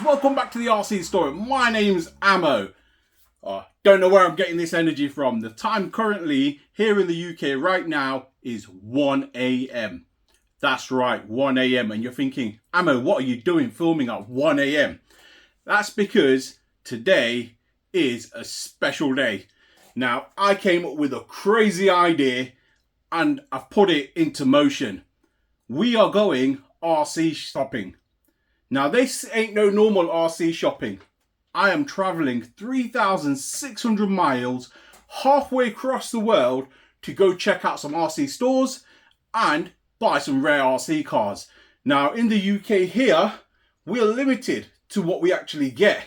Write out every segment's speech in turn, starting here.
welcome back to the RC Store. My name's Ammo. Don't know where I'm getting this energy from. The time currently here in the UK right now is 1 AM. That's right, 1 AM. And you're thinking, Ammo, what are you doing filming at 1 AM? That's because today is a special day. Now, I came up with a crazy idea and I've put it into motion. We are going RC shopping. Now, this ain't no normal RC shopping. I am traveling 3,600 miles halfway across the world to go check out some RC stores and buy some rare RC cars. Now, in the UK here, we're limited to what we actually get.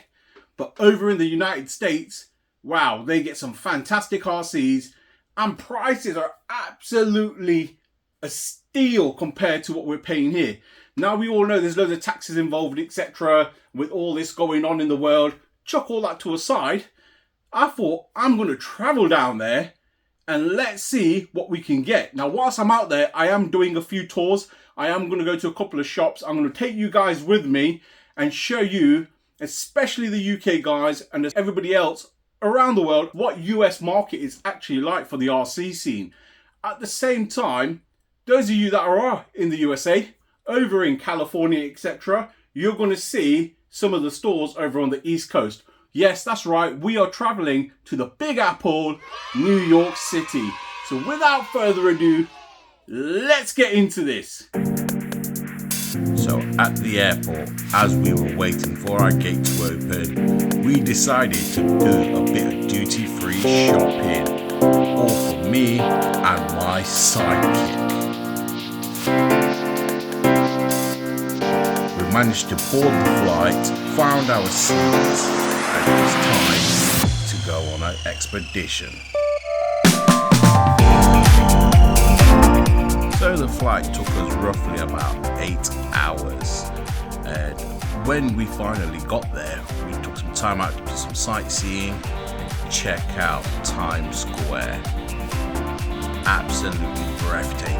But over in the United States, wow, they get some fantastic RCs and prices are absolutely a steal compared to what we're paying here. Now, we all know there's loads of taxes involved, etc. With all this going on in the world. Chuck all that to a side. I thought I'm going to travel down there and let's see what we can get. Now, whilst I'm out there, I am doing a few tours. I am going to go to a couple of shops. I'm going to take you guys with me and show you, especially the UK guys and everybody else around the world, what US market is actually like for the RC scene. At the same time, those of you that are in the USA, over in California, etc., you're going to see some of the stores over on the East Coast. Yes, that's right. We are traveling to the Big Apple, New York City. So without further ado, let's get into this. So at the airport, as we were waiting for our gate to open, we decided to do a bit of duty-free shopping. All for me and my sidekick. Managed to board the flight, found our seats, and it was time to go on an expedition. So the flight took us roughly about 8 hours, and when we finally got there, we took some time out to do some sightseeing and check out Times Square. Absolutely breathtaking.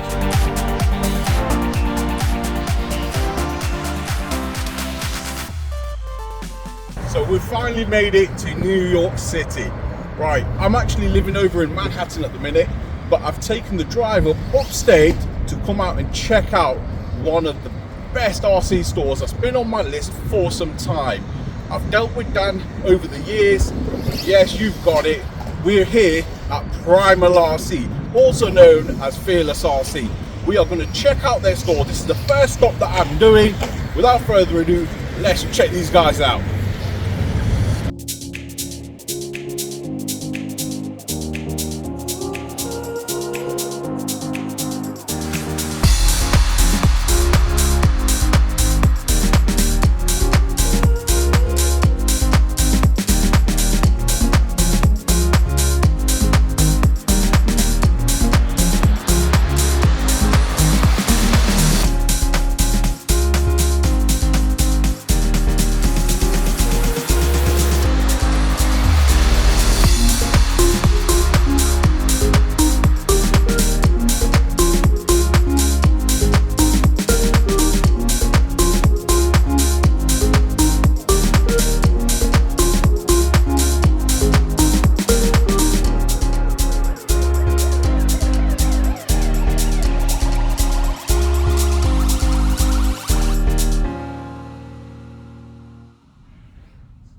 So we've finally made it to New York City. Right, I'm actually living over in Manhattan at the minute, but I've taken the drive upstate to come out and check out one of the best RC stores that's been on my list for some time. I've dealt with Dan over the years. Yes, you've got it. We're here at Primal RC, also known as Fearless RC. We are going to check out their store. This is the first stop that I'm doing. Without further ado, let's check these guys out.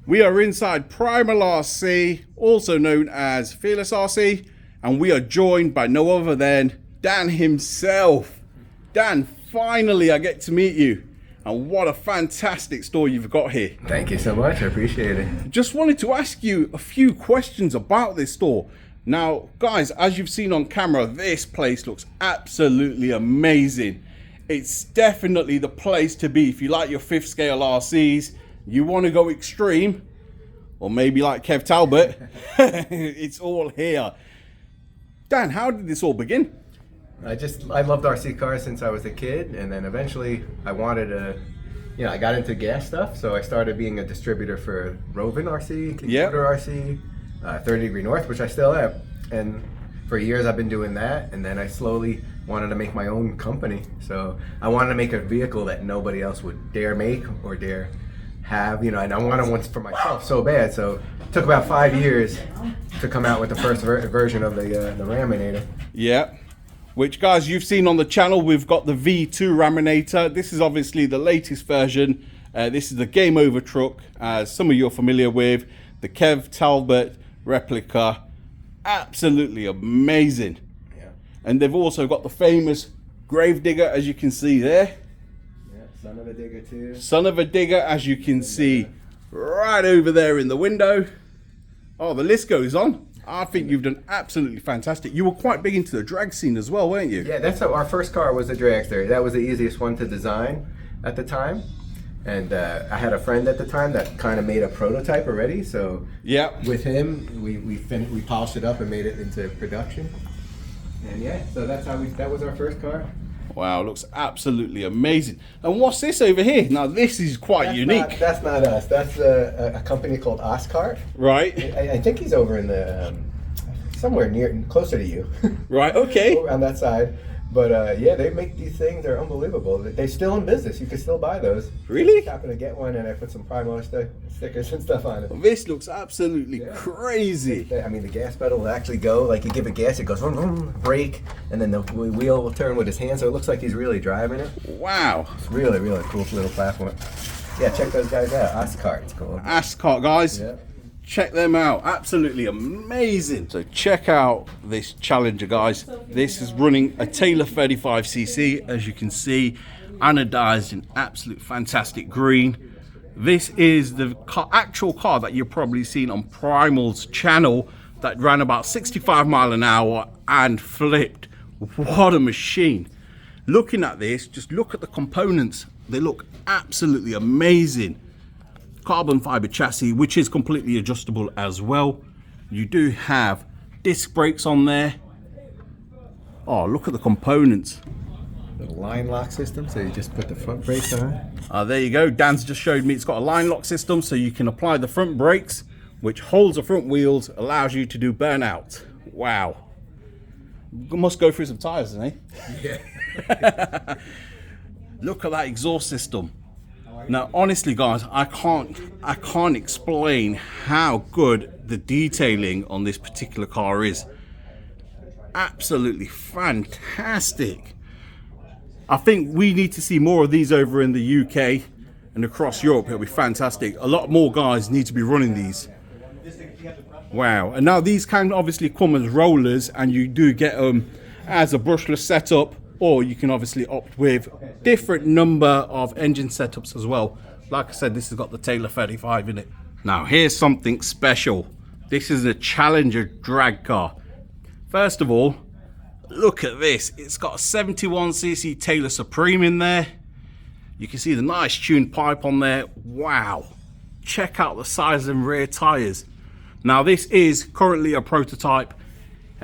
We are inside Primal RC, also known as Fearless RC, and we are joined by no other than Dan himself. Dan, finally I get to meet you, and what a fantastic store you've got here. Thank you so much, I appreciate it. Just wanted to ask you a few questions about this store. Now, guys, as you've seen on camera, this place looks absolutely amazing. It's definitely the place to be if you like your 5th scale RCs. You want to go extreme, or maybe like Kev Talbot, it's all here. Dan, how did this all begin? I loved RC cars since I was a kid, and then eventually I wanted to, I got into gas stuff, so I started being a distributor for Rovan RC, RC, 30 Degree North, which I still am. And for years I've been doing that, and then I slowly wanted to make my own company. So I wanted to make a vehicle that nobody else would dare make or dare have, and I wanted one for myself so bad. So it took about 5 years to come out with the first version of the Raminator. Yeah. Which, guys, you've seen on the channel, we've got the V2 Raminator. This is obviously the latest version. This is the Game Over truck, as some of you are familiar with. The Kev Talbot replica. Absolutely amazing. Yeah. And they've also got the famous Gravedigger, as you can see there. Yeah, Son of a Digger too. Son of a Digger, as you can see right over there in the window. Oh, the list goes on. I think you've done absolutely fantastic. You were quite big into the drag scene as well, weren't you? Yeah, that's our first car was a dragster. That was the easiest one to design at the time. And I had a friend at the time that kind of made a prototype already. So yeah, with him, we polished it up and made it into production. And yeah, so that was our first car. Wow, looks absolutely amazing. And what's this over here? Now this is quite unique. That's not us. That's a company called Oscar. Right. I think he's over in the somewhere closer to you. Right. Okay. On that side. But yeah, they make these things. They're unbelievable. They're still in business. You can still buy those. Really? I happened to get one, and I put some Primal stickers and stuff on it. This looks absolutely crazy. I mean, the gas pedal will actually go, like you give it gas, it goes vroom, vroom, brake, and then the wheel will turn with his hand, so it looks like he's really driving it. Wow. It's really, really cool little platform. Yeah, check those guys out. Oscar, it's called. Oscar, guys. Yeah. Check them out. Absolutely amazing. So check out this Challenger, guys. This is running a Taylor 35cc, as you can see, anodized in absolute fantastic green. This is the actual car that you've probably seen on Primal's channel that ran about 65 miles an hour and flipped. What a machine. Looking at this, just look at the components. They look absolutely amazing. Carbon fiber chassis, which is completely adjustable as well. You do have disc brakes on there. Oh, look at the components. Little line lock system, so you just put the front brakes on. There you go. Dan's just showed me it's got a line lock system, so you can apply the front brakes, which holds the front wheels, allows you to do burnout. Wow. Must go through some tires, doesn't he? Yeah. Look at that exhaust system. Now, honestly, guys, I can't explain how good the detailing on this particular car is. Absolutely fantastic. I think we need to see more of these over in the UK and across Europe. It'll be fantastic. A lot more guys need to be running these. Wow. And now these can obviously come as rollers, and you do get them as a brushless setup, or you can obviously opt with different number of engine setups as well. Like I said, this has got the Taylor 35 in it. Now here's something special. This is a Challenger drag car. First of all, look at this. It's got a 71cc Taylor Supreme in there. You can see the nice tuned pipe on there. Wow. Check out the size and rear tires. Now this is currently a prototype.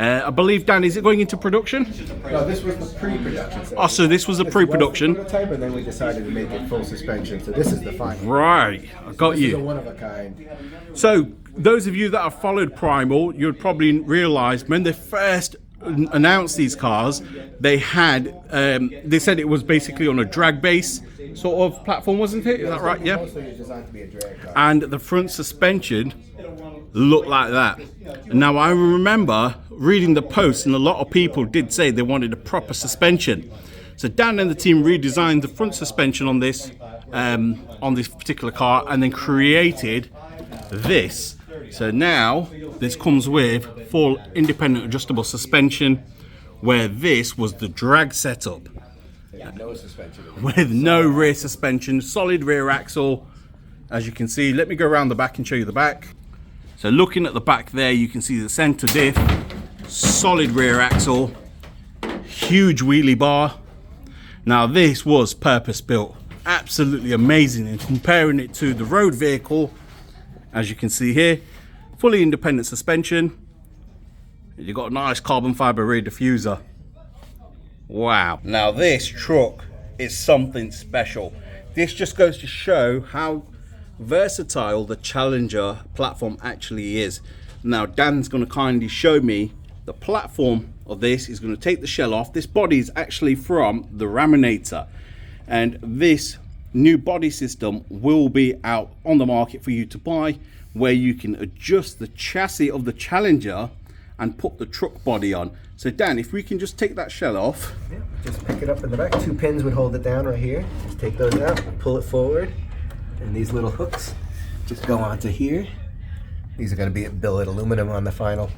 I believe, Dan, is it going into production? No, this was the pre-production. Oh, so this was the pre-production. Prototype, and then we decided to make it full suspension. So this is the final. Right, I got this you. Is a one of a kind. So those of you that have followed Primal, you'd probably realise when they first announced these cars, they had they said it was basically on a drag base sort of platform, wasn't it? Is that right? Yeah. Mostly designed to be a drag car. And the front suspension looked like that. Now I remember reading the post, and a lot of people did say they wanted a proper suspension. So Dan and the team redesigned the front suspension on this particular car, and then created this. So now this comes with full independent adjustable suspension, where this was the drag setup. Yeah, no suspension. With no rear suspension, solid rear axle. As you can see, let me go around the back and show you the back. So looking at the back there, you can see the center diff, solid rear axle, huge wheelie bar. Now this was purpose built, absolutely amazing. And comparing it to the road vehicle, as you can see here, fully independent suspension. You've got a nice carbon fiber rear diffuser. Wow. Now this truck is something special. This just goes to show how versatile the Challenger platform actually is. Now Dan's going to kindly show me the platform of this. He's going to take the shell off. This body is actually from the Raminator, and this new body system will be out on the market for you to buy, where you can adjust the chassis of the Challenger and put the truck body on. So Dan, if we can just take that shell off. Yeah, just pick it up in the back. 2 pins would hold it down right here. Just take those out, pull it forward, and these little hooks just go onto here. These are going to be billet aluminum on the final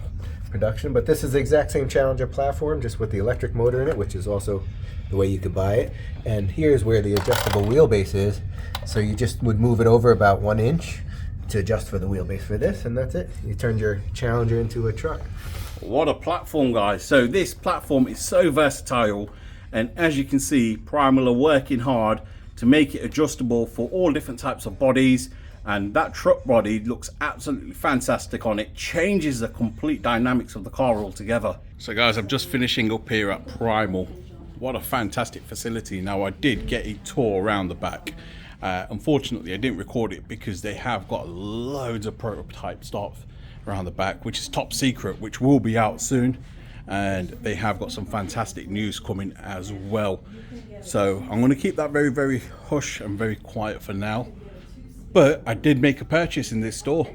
production, but this is the exact same Challenger platform, just with the electric motor in it, which is also the way you could buy it. And here's where the adjustable wheelbase is. So you just would move it over about 1 inch to adjust for the wheelbase for this, and that's it. You turned your Challenger into a truck. What a platform, guys. So this platform is so versatile, and as you can see, Primal are working hard to make it adjustable for all different types of bodies, and that truck body looks absolutely fantastic on it. Changes the complete dynamics of the car altogether. So guys, I'm just finishing up here at Primal. What a fantastic facility. Now, I did get a tour around the back. Unfortunately, I didn't record it because they have got loads of prototype stuff around the back, which is top secret, which will be out soon. And they have got some fantastic news coming as well. So I'm going to keep that very, very hush and very quiet for now. But I did make a purchase in this store.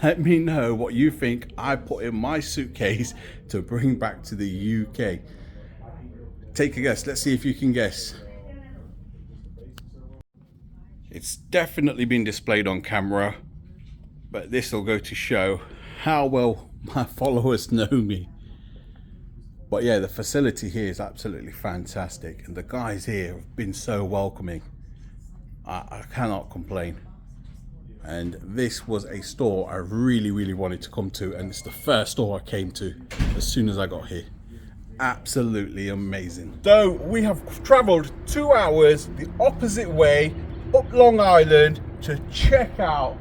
Let me know what you think I put in my suitcase to bring back to the UK. Take a guess. Let's see if you can guess. It's definitely been displayed on camera, but this will go to show how well my followers know me. But yeah, the facility here is absolutely fantastic, and the guys here have been so welcoming. I cannot complain. And this was a store I really, really wanted to come to, and it's the first store I came to as soon as I got here. Absolutely amazing. So we have traveled 2 hours the opposite way up Long Island to check out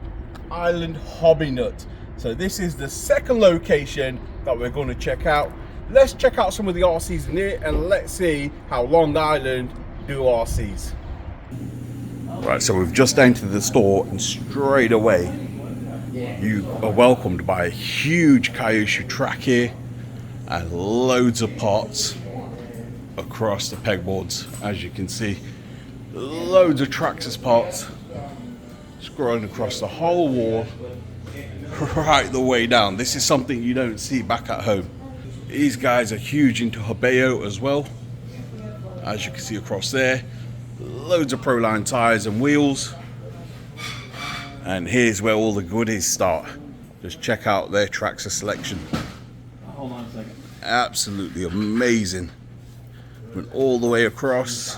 Island Hobby Nut. So this is the second location that we're going to check out. Let's check out some of the RCs in here, and let's see how Long Island do RCs. Right, so we've just entered the store, and straight away you are welcomed by a huge kyosho track here and loads of parts across the pegboards. As you can see, loads of traxxas parts scrolling across the whole wall right the way down. This is something you don't see back at home. These guys are huge into Hobeo as well, as you can see across there. Loads of Proline tires and wheels, and here's where all the goodies start. Just check out their traxxas selection. Hold on a second. Absolutely amazing. Went all the way across.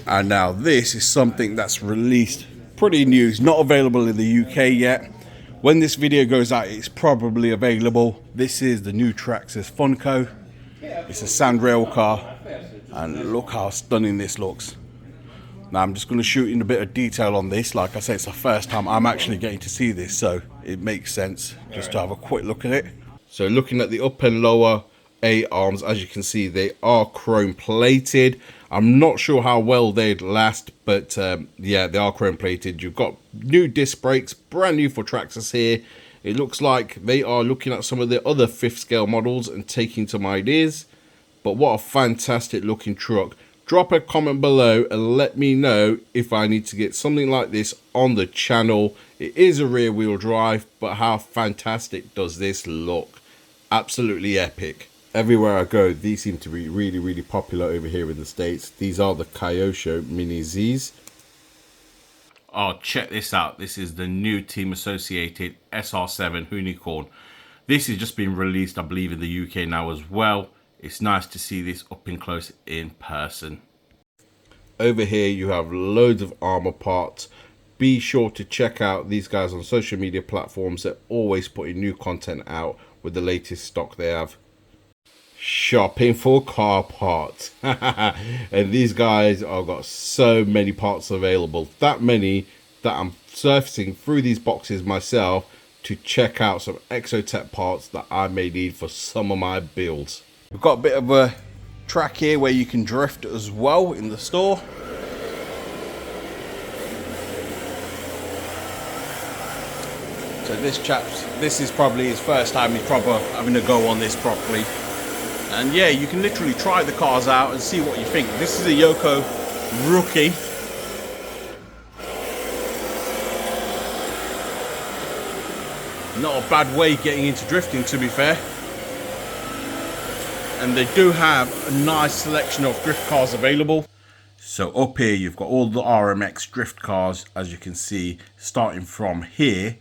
And now this is something that's released pretty new. It's not available in the UK yet. When this video goes out, it's probably available. This is the new Traxxas Funko. It's a sandrail car, and look how stunning this looks. Now I'm just going to shoot in a bit of detail on this. Like I said, it's the first time I'm actually getting to see this, so it makes sense just to have a quick look at it. So looking at the up and lower A arms, as you can see, they are chrome plated. I'm not sure how well they'd last, but yeah, they are chrome plated. You've got new disc brakes, brand new for Traxxas here. It looks like they are looking at some of the other 5th scale models and taking some ideas. But what a fantastic looking truck. Drop a comment below and let me know if I need to get something like this on the channel. It is a rear wheel drive, but how fantastic does this look? Absolutely epic. Everywhere I go, these seem to be really, really popular over here in the States. These are the Kyosho Mini Zs. Oh, check this out. This is the new Team Associated SR7 Unicorn. This has just been released, I believe, in the UK now as well. It's nice to see this up and close in person. Over here you have loads of armor parts. Be sure to check out these guys on social media platforms. They're always putting new content out with the latest stock they have. Shopping for car parts. And these guys have got so many parts available. That many that I'm surfacing through these boxes myself to check out some Exotech parts that I may need for some of my builds. We've got a bit of a track here where you can drift as well in the store. So this is probably his first time he's probably having a go on this properly. And yeah, you can literally try the cars out and see what you think. This is a Yoko rookie. Not a bad way getting into drifting, to be fair. And they do have a nice selection of drift cars available. So up here you've got all the RMX drift cars, as you can see, starting from here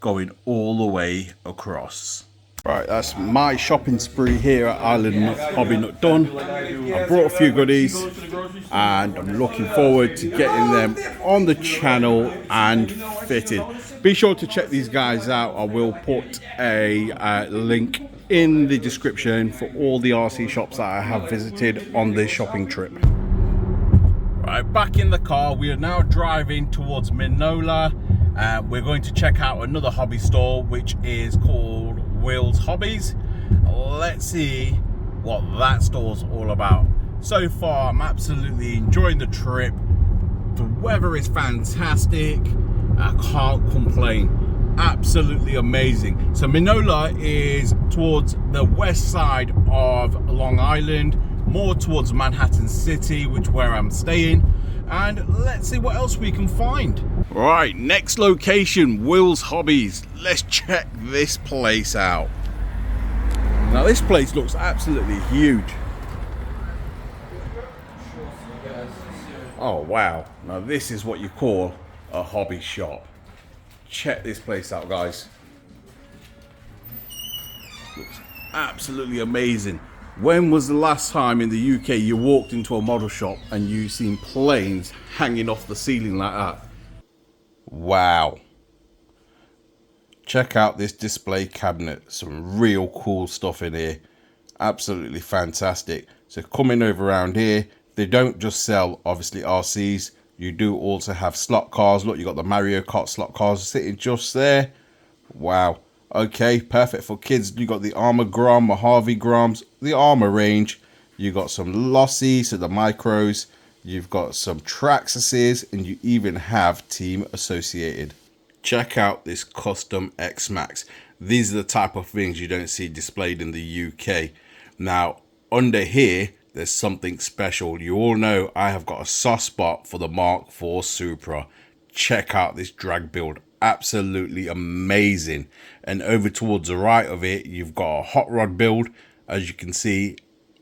going all the way across. Right, that's my shopping spree here at Island Hobby Nut done. I brought a few goodies and I'm looking forward to getting them on the channel and fitted. Be sure to check these guys out. I will put a link in the description for all the RC shops that I have visited on this shopping trip. Right, back in the car, we are now driving towards Minola. We're going to check out another hobby store, which is called Will's Hobbies. Let's see what that store's all about. So far, I'm absolutely enjoying the trip. The weather is fantastic. I can't complain. Absolutely amazing. So Minola is towards the west side of Long Island, more towards Manhattan City, which where I'm staying. And let's see what else we can find. Right, next location, Will's Hobbies. Let's check this place out. Now this place looks absolutely huge. Oh wow, now this is what you call a hobby shop. Check this place out, guys. Looks absolutely amazing. When was the last time in the UK you walked into a model shop and you seen planes hanging off the ceiling like that? Wow. Check out this display cabinet. Some real cool stuff in here. Absolutely fantastic. So coming over around here, they don't just sell obviously RCs. You do also have slot cars. Look, you got the Mario Kart slot cars sitting just there. Wow. Okay, perfect for kids. You got the arrma Grom, Mojave Groms, the arrma range. You got some losi, so the micros. You've got some traxxas, and you even have team associated. Check out this custom X Max. These are the type of things you don't see displayed in the UK. Now, under here, there's something special. You all know I have got a soft spot for the Mark IV Supra. Check out this drag build. Absolutely amazing. And over towards the right of it, you've got a hot rod build. As you can see,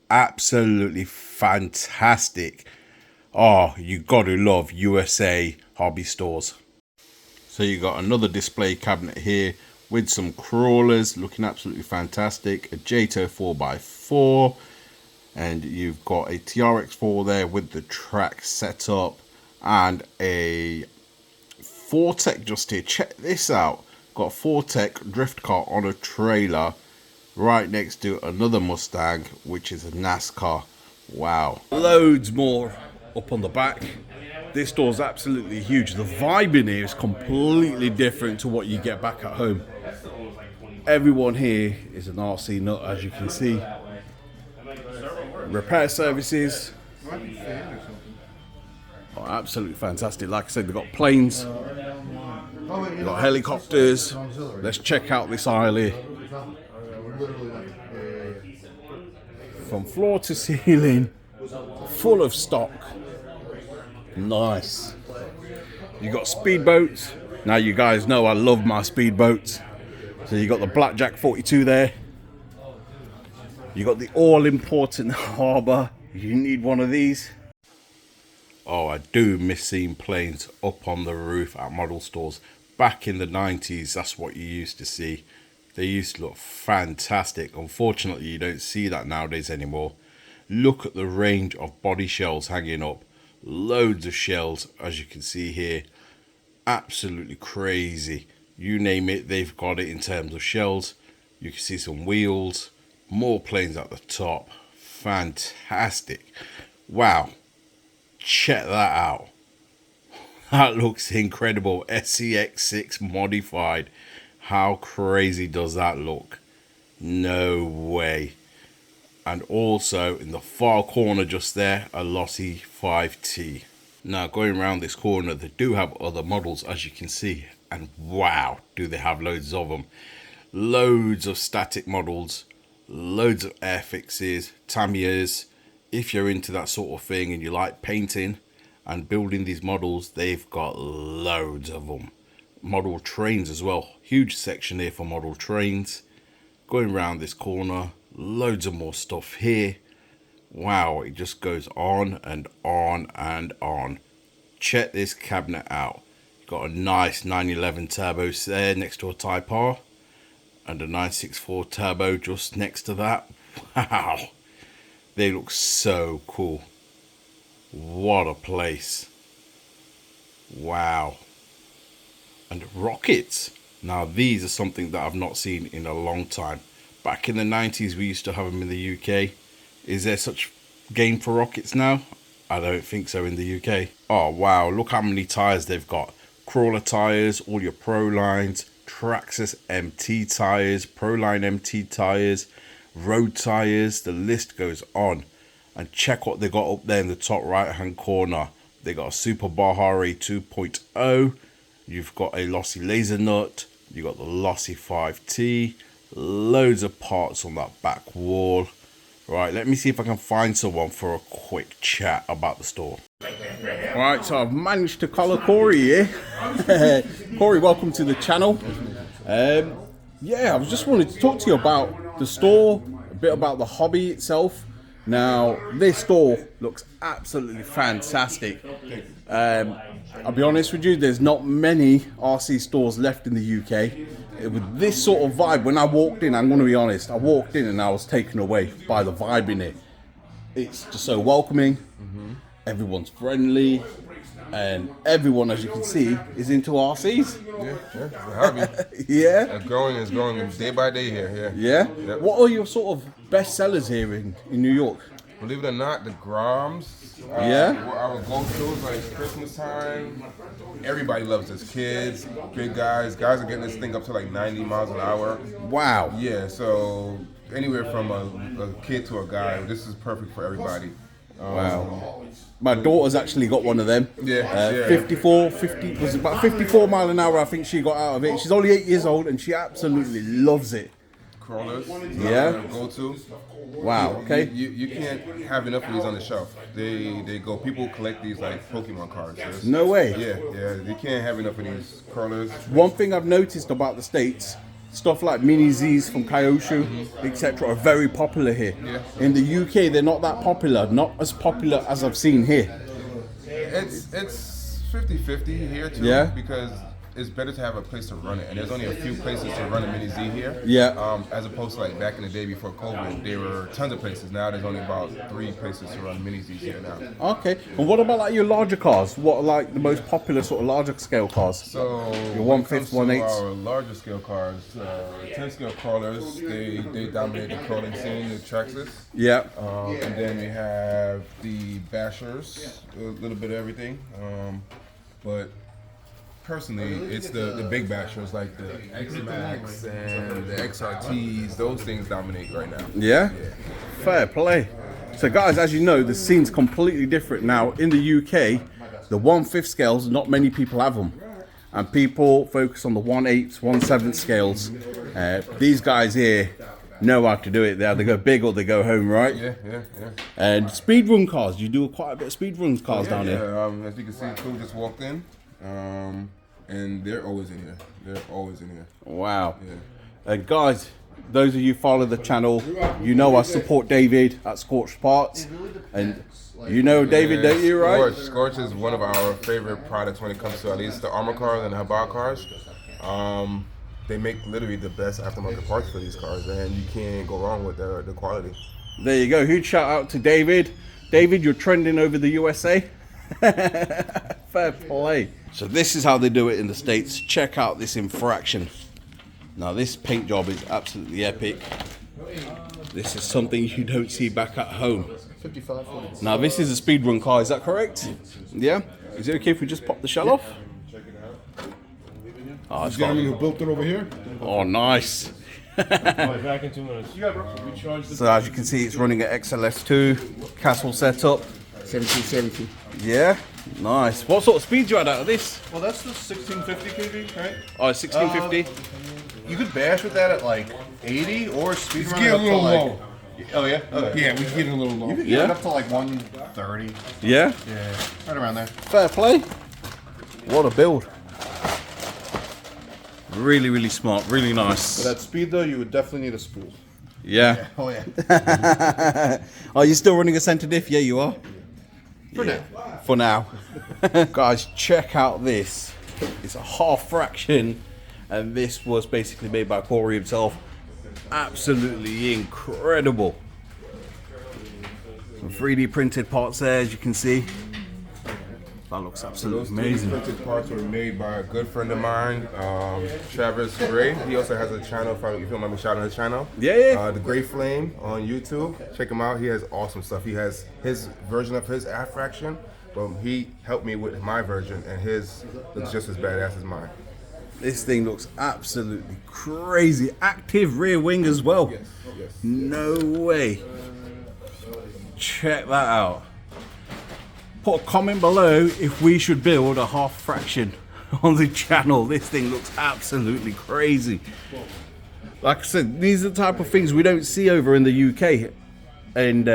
absolutely fantastic. Oh, you gotta love USA hobby stores. So you got another display cabinet here with some crawlers looking absolutely fantastic. A Jato 4x4, and you've got a TRX4 there with the track setup, and a Fortec just here. Check this out. Got a Fortec drift car on a trailer right next to another Mustang, which is a NASCAR. Wow. Loads more up on the back. This store's absolutely huge. The vibe in here is completely different to what you get back at home. Everyone here is an RC nut, as you can see. Repair services. Oh, absolutely fantastic. Like I said, they've got planes, they've got helicopters. Let's check out this aisle here. From floor to ceiling, full of stock. Nice. You got speedboats. Now you guys know I love my speedboats. So you got the Blackjack 42 there. You got the all-important harbor. You need one of these. Oh, I do miss seeing planes up on the roof at model stores. Back in the 90s, that's what you used to see. They used to look fantastic. Unfortunately, you don't see that nowadays anymore. Look at the range of body shells hanging up. Loads of shells, as you can see here. Absolutely crazy. You name it, they've got it in terms of shells. You can see some wheels. More planes at the top. Fantastic. Wow. Check that out. That looks incredible. SCX6 modified. How crazy does that look? No way. And also in the far corner just there, a losi 5T. Now going around this corner, they do have other models, as you can see. And wow, do they have loads of them. Loads of static models. Loads of air fixes, Tamiyas. If you're into that sort of thing and you like painting, and building these models. They've got loads of them. Model trains as well. Huge section here for model trains. Going around this corner, loads of more stuff here. Wow, it just goes on and on and on. Check this cabinet out. Got a nice 911 turbo there next to a Type R, and a 964 turbo just next to that. Wow, they look so cool. What a place. Wow. And rockets. Now these are something that I've not seen in a long time. Back in the 90s we used to have them in the UK. Is there such game for rockets now? I don't think so in the UK. Oh wow, look how many tires they've got. Crawler tires, all your Pro lines, Traxxas MT tires, Proline MT tires, road tires, the list goes on. And check what they got up there in the top right hand corner. They got a Super Bahari 2.0. You've got a losi laser nut. You got the losi 5T. Loads of parts on that back wall. Right, let me see if I can find someone for a quick chat about the store. Right, so I've managed to collar Corey here. Corey, welcome to the channel. Yeah, I was just wanted to talk to you about the store, a bit about the hobby itself. Now, this store looks absolutely fantastic. I'll be honest with you, there's not many RC stores left in the UK. With this sort of vibe, when I walked in, I'm going to be honest, I walked in and I was taken away by the vibe in it. It's just so welcoming, everyone's friendly, and everyone, as you can see, is into RCs. Yeah, it's a hobby. Yeah? It's growing day by day here, Yeah? Yep. What are your sort of best sellers here in New York? Believe it or not, the Groms. Yeah? Our go-tos like Christmas time. Everybody loves this. Kids, big guys. Guys are getting this thing up to like 90 miles an hour. Wow. Yeah, so anywhere from a kid to a guy, this is perfect for everybody. Wow. My daughter's actually got one of them. Yeah. 50 was about 54 mile an hour I think she got out of it. She's only 8 years old and she absolutely loves it. Crawlers. Yeah. Go-to. Wow, okay. You can't have enough of these on the shelf. They go. People collect these like Pokemon cards. So No way. Yeah. You can't have enough of these crawlers. One thing I've noticed about the States, stuff like Mini Zs from Kyosho, etc. are very popular here. Yeah. In the UK, they're not that popular. Not as popular as I've seen here. It's 50-50 here too. Yeah. Because it's better to have a place to run it, and there's only a few places to run a Mini Z here. Yeah. As opposed to like back in the day before COVID, there were tons of places. Now there's only about 3 places to run Mini Zs here now. Okay. And what about like your larger cars? What are like the most popular sort of larger scale cars? So Your when 1/5, it comes to 1/8. our larger scale cars, 10 scale crawlers, they dominate the crawling scene, the traxxas. Yeah. And then we have the bashers, a little bit of everything. But personally, it's the big bashers like the X-Max and the XRTs. Those things dominate right now. Yeah? Fair play. So guys, as you know, the scene's completely different now. In the UK, the 1/5 scales, not many people have them. And people focus on the 1/8, 1/7 scales. These guys here know how to do it. They either go big or they go home, right? Yeah. And speedrun cars, you do quite a bit of speedrun cars down here. Yeah, as you can see, crew just walked in. And they're always in here. Wow. Yeah. And guys, those of you who follow the channel, you know I support David at Scorched Parts. And you know David, don't you, right? Scorch is one of our favorite products when it comes to at least the armor cars and the Habal cars. They make literally the best aftermarket parts for these cars, and you can't go wrong with the quality. There you go. Huge shout out to David. David, you're trending over the USA. Fair play. So this is how they do it in the States. Check out this infraction. Now this paint job is absolutely epic. This is something you don't see back at home. 55. Now this is a speedrun car, is that correct? Yeah? Is it okay if we just pop the shell off? Oh, it's got, Who built it over here? oh nice. Back in 2 minutes. So as you can see, it's running at XLS2, castle setup. 1770. Yeah, nice. What sort of speed you had out of this? Well, that's the 1650 kV, right? Oh, 1650. You could bash with that at like 80 or speed It's run getting up a to little like low. Oh yeah. Okay. Yeah, we can get it a little low. You can Yeah. get it up to like 130. Yeah? Yeah, right around there. Fair play. What a build. Really, really smart. Really For nice. that speed though, you would definitely need a spool. Yeah. Oh yeah. Are you still running a center diff? Yeah, you are. For now. Guys, check out this. It's a half fraction, and this was basically made by Corey himself. Absolutely incredible. Some 3D printed parts there, as you can see. That looks absolutely Those amazing. printed parts were made by a good friend of mine, Travis Gray. He also has a channel, if you don't mind me shouting his channel. Yeah. The Gray Flame on YouTube. Check him out. He has awesome stuff. He has his version of his half fraction, but he helped me with my version, and his looks just as badass as mine. This thing looks absolutely crazy. Active rear wing as well. Yes. No way. Check that out. Put a comment below if we should build a half fraction on the channel. This thing looks absolutely crazy. Like I said, these are the type of things we don't see over in the UK. And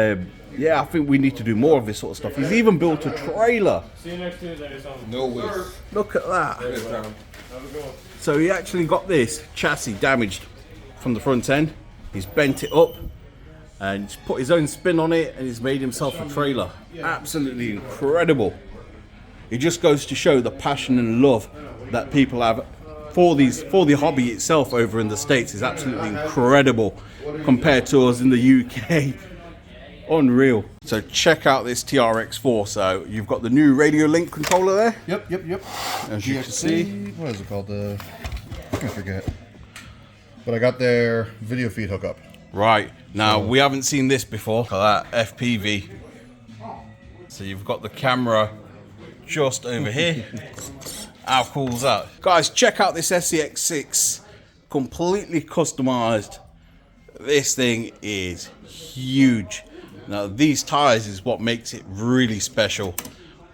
yeah, I think we need to do more of this sort of stuff. He's even built a trailer. See you next Tuesday or something. No way. Look at that. Have a good one. So he actually got this chassis damaged from the front end. He's bent it up and he's put his own spin on it, and he's made himself a trailer. Absolutely incredible. It just goes to show the passion and love that people have for the hobby itself over in the States is absolutely incredible compared to us in the UK. Unreal. So check out this TRX4. So you've got the new radio link controller there. Yep. As you can see. What is it called? I forget. But I got their video feed hookup. Right, now we haven't seen this before. Look at that, FPV. So you've got the camera just over here. How cool is that? Guys, check out this SCX6, completely customized. This thing is huge. Now these tires is what makes it really special.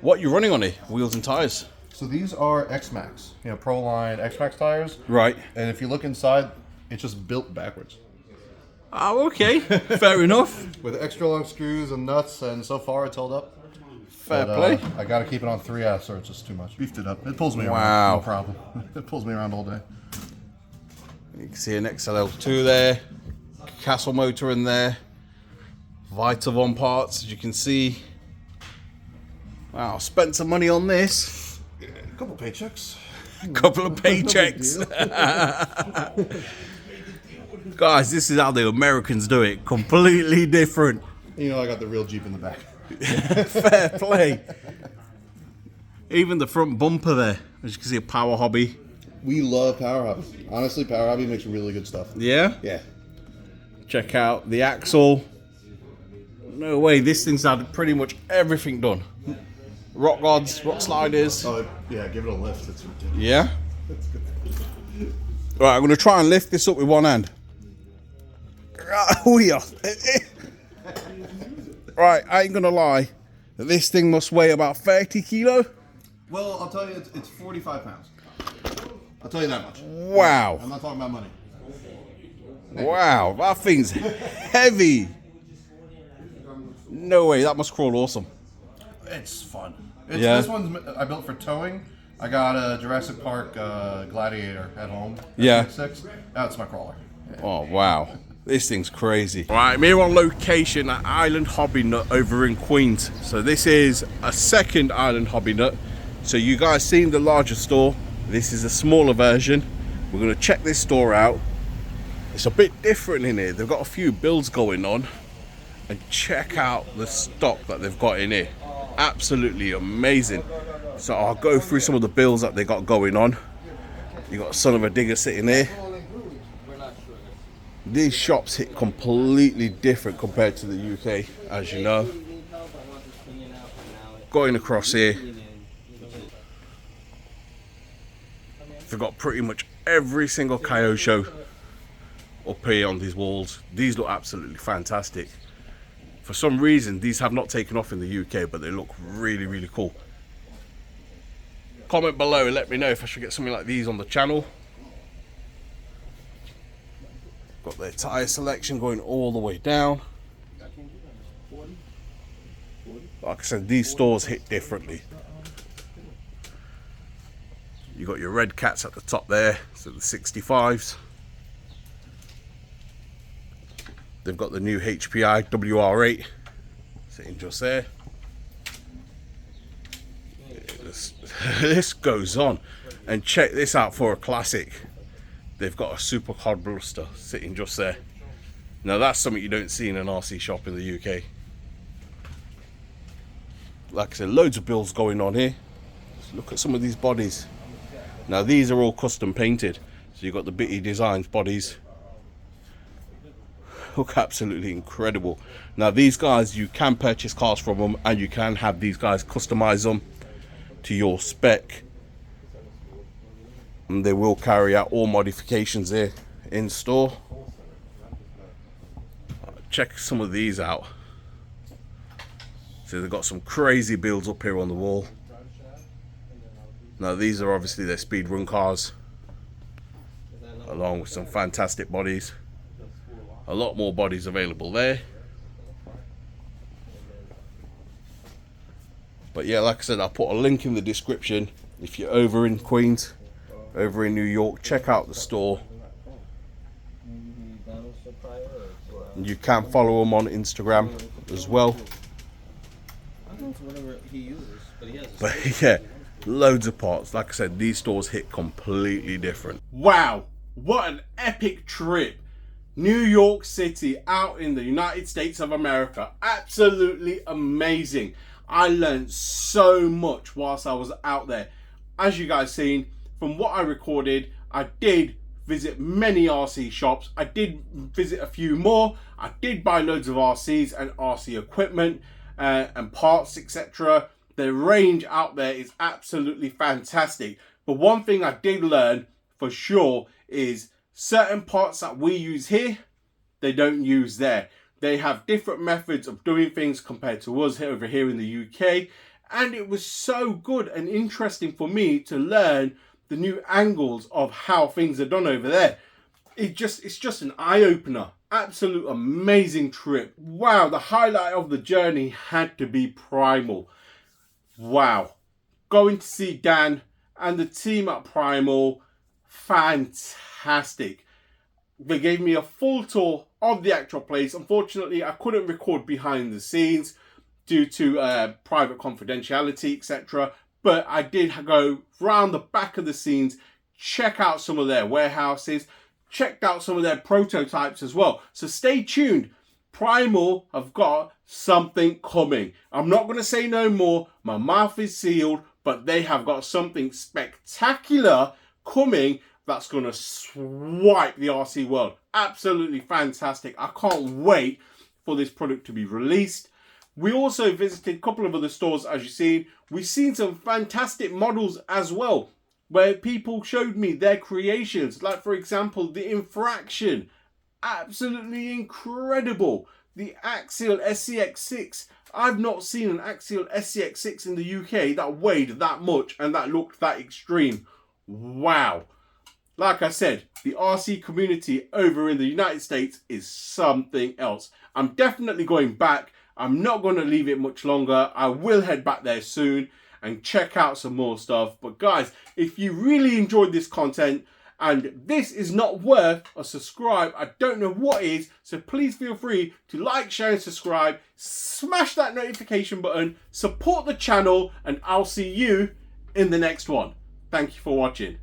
What are you running on it? Wheels and tires? So these are X-Max, Pro Line X-Max tires. Right. And if you look inside, it's just built backwards. Oh, okay, fair enough. With extra long screws and nuts, and so far it's held up. Fair play. I gotta keep it on 3S or it's just too much. Beefed it up. It pulls me Wow. around, no problem. It pulls me around all day. You can see an XLL2 there, Castle motor in there, Vitavon parts, as you can see. Wow, spent some money on this. A couple paychecks. Couple of paychecks. Guys, this is how the Americans do it. Completely different. I got the real Jeep in the back. Fair play. Even the front bumper there, as you can see, a Power Hobby. We love Power Hobby. Honestly, Power Hobby makes really good stuff. Yeah? Yeah. Check out the axle. No way, this thing's had pretty much everything done. Rock rods, rock sliders. Oh, yeah, give it a lift. It's ridiculous. Yeah? Right, I'm going to try and lift this up with one hand. Oh, yeah. Right, I ain't going to lie. This thing must weigh about 30 kilo. Well, I'll tell you, it's 45 pounds. I'll tell you that much. Wow. I'm not talking about money. Wow, that thing's heavy. No way, that must crawl awesome. It's fun. Yeah. This one's I built for towing. I got a Jurassic Park Gladiator at home. Yeah. 6. That's my crawler. Oh, wow. This thing's crazy. Right, we're on location at Island Hobby Nut over in Queens. So this is a second Island Hobby Nut. So you guys seen the larger store. This is a smaller version. We're going to check this store out. It's a bit different in here. They've got a few builds going on. And check out the stock that they've got in here. Absolutely amazing. So I'll go through some of the builds that they got going on. You got Son of a Digger sitting here. These shops hit completely different compared to the UK, as you know. Going across here, they've got pretty much every single kyosho up here on these walls. These look absolutely fantastic. For some reason, these have not taken off in the UK, but they look really, really cool. Comment below and let me know if I should get something like these on the channel. Got their tyre selection going all the way down. Like I said, these stores hit differently. You got your red cats at the top there, so the 65s. They've got the new HPI WR8 sitting just there. This goes on, and check this out for a classic. They've got a super cod bluster sitting just there. Now that's something you don't see in an RC shop in the UK. Like I said, loads of builds going on here. Let's look at some of these bodies. Now these are all custom painted, so you've got the Bitty Designs bodies. Look absolutely incredible. Now these guys, you can purchase cars from them, and you can have these guys customize them to your spec, and they will carry out all modifications there in store. Check some of these out. So they've got some crazy builds up here on the wall. Now these are obviously their speed run cars, along with some fantastic bodies. A lot more bodies available there. But yeah, like I said, I'll put a link in the description. If you're over in Queens, over in New York, check out the store. And you can follow them on Instagram as well. But yeah, loads of parts. Like I said, these stores hit completely different. Wow, what an epic trip. New York City out in the United States of America. Absolutely amazing. I learned so much whilst I was out there. As you guys seen, from what I recorded, I did visit many RC shops. I did visit a few more. I did buy loads of RCs and RC equipment and parts, etc. The range out there is absolutely fantastic. But one thing I did learn for sure is certain parts that we use here, they don't use there. They have different methods of doing things compared to us over here in the UK. And it was so good and interesting for me to learn the new angles of how things are done over there. It's just an eye-opener. Absolute amazing trip. Wow, the highlight of the journey had to be Primal. Wow. Going to see Dan and the team at Primal, fantastic. They gave me a full tour of the actual place. Unfortunately, I couldn't record behind the scenes due to private confidentiality, etc. But I did go round the back of the scenes, check out some of their warehouses, checked out some of their prototypes as well. So stay tuned. Primal have got something coming. I'm not going to say no more. My mouth is sealed, but they have got something spectacular coming that's going to swipe the RC world. Absolutely fantastic. I can't wait for this product to be released. We also visited a couple of other stores, as you've seen. We've seen some fantastic models as well, where people showed me their creations. Like, for example, the Infraction. Absolutely incredible. The Axial SCX6. I've not seen an Axial SCX6 in the UK that weighed that much and that looked that extreme. Wow. Like I said, the RC community over in the United States is something else. I'm definitely going back. I'm not going to leave it much longer. I will head back there soon and check out some more stuff. But guys, if you really enjoyed this content and this is not worth a subscribe, I don't know what is. So please feel free to like, share and subscribe. Smash that notification button. Support the channel and I'll see you in the next one. Thank you for watching.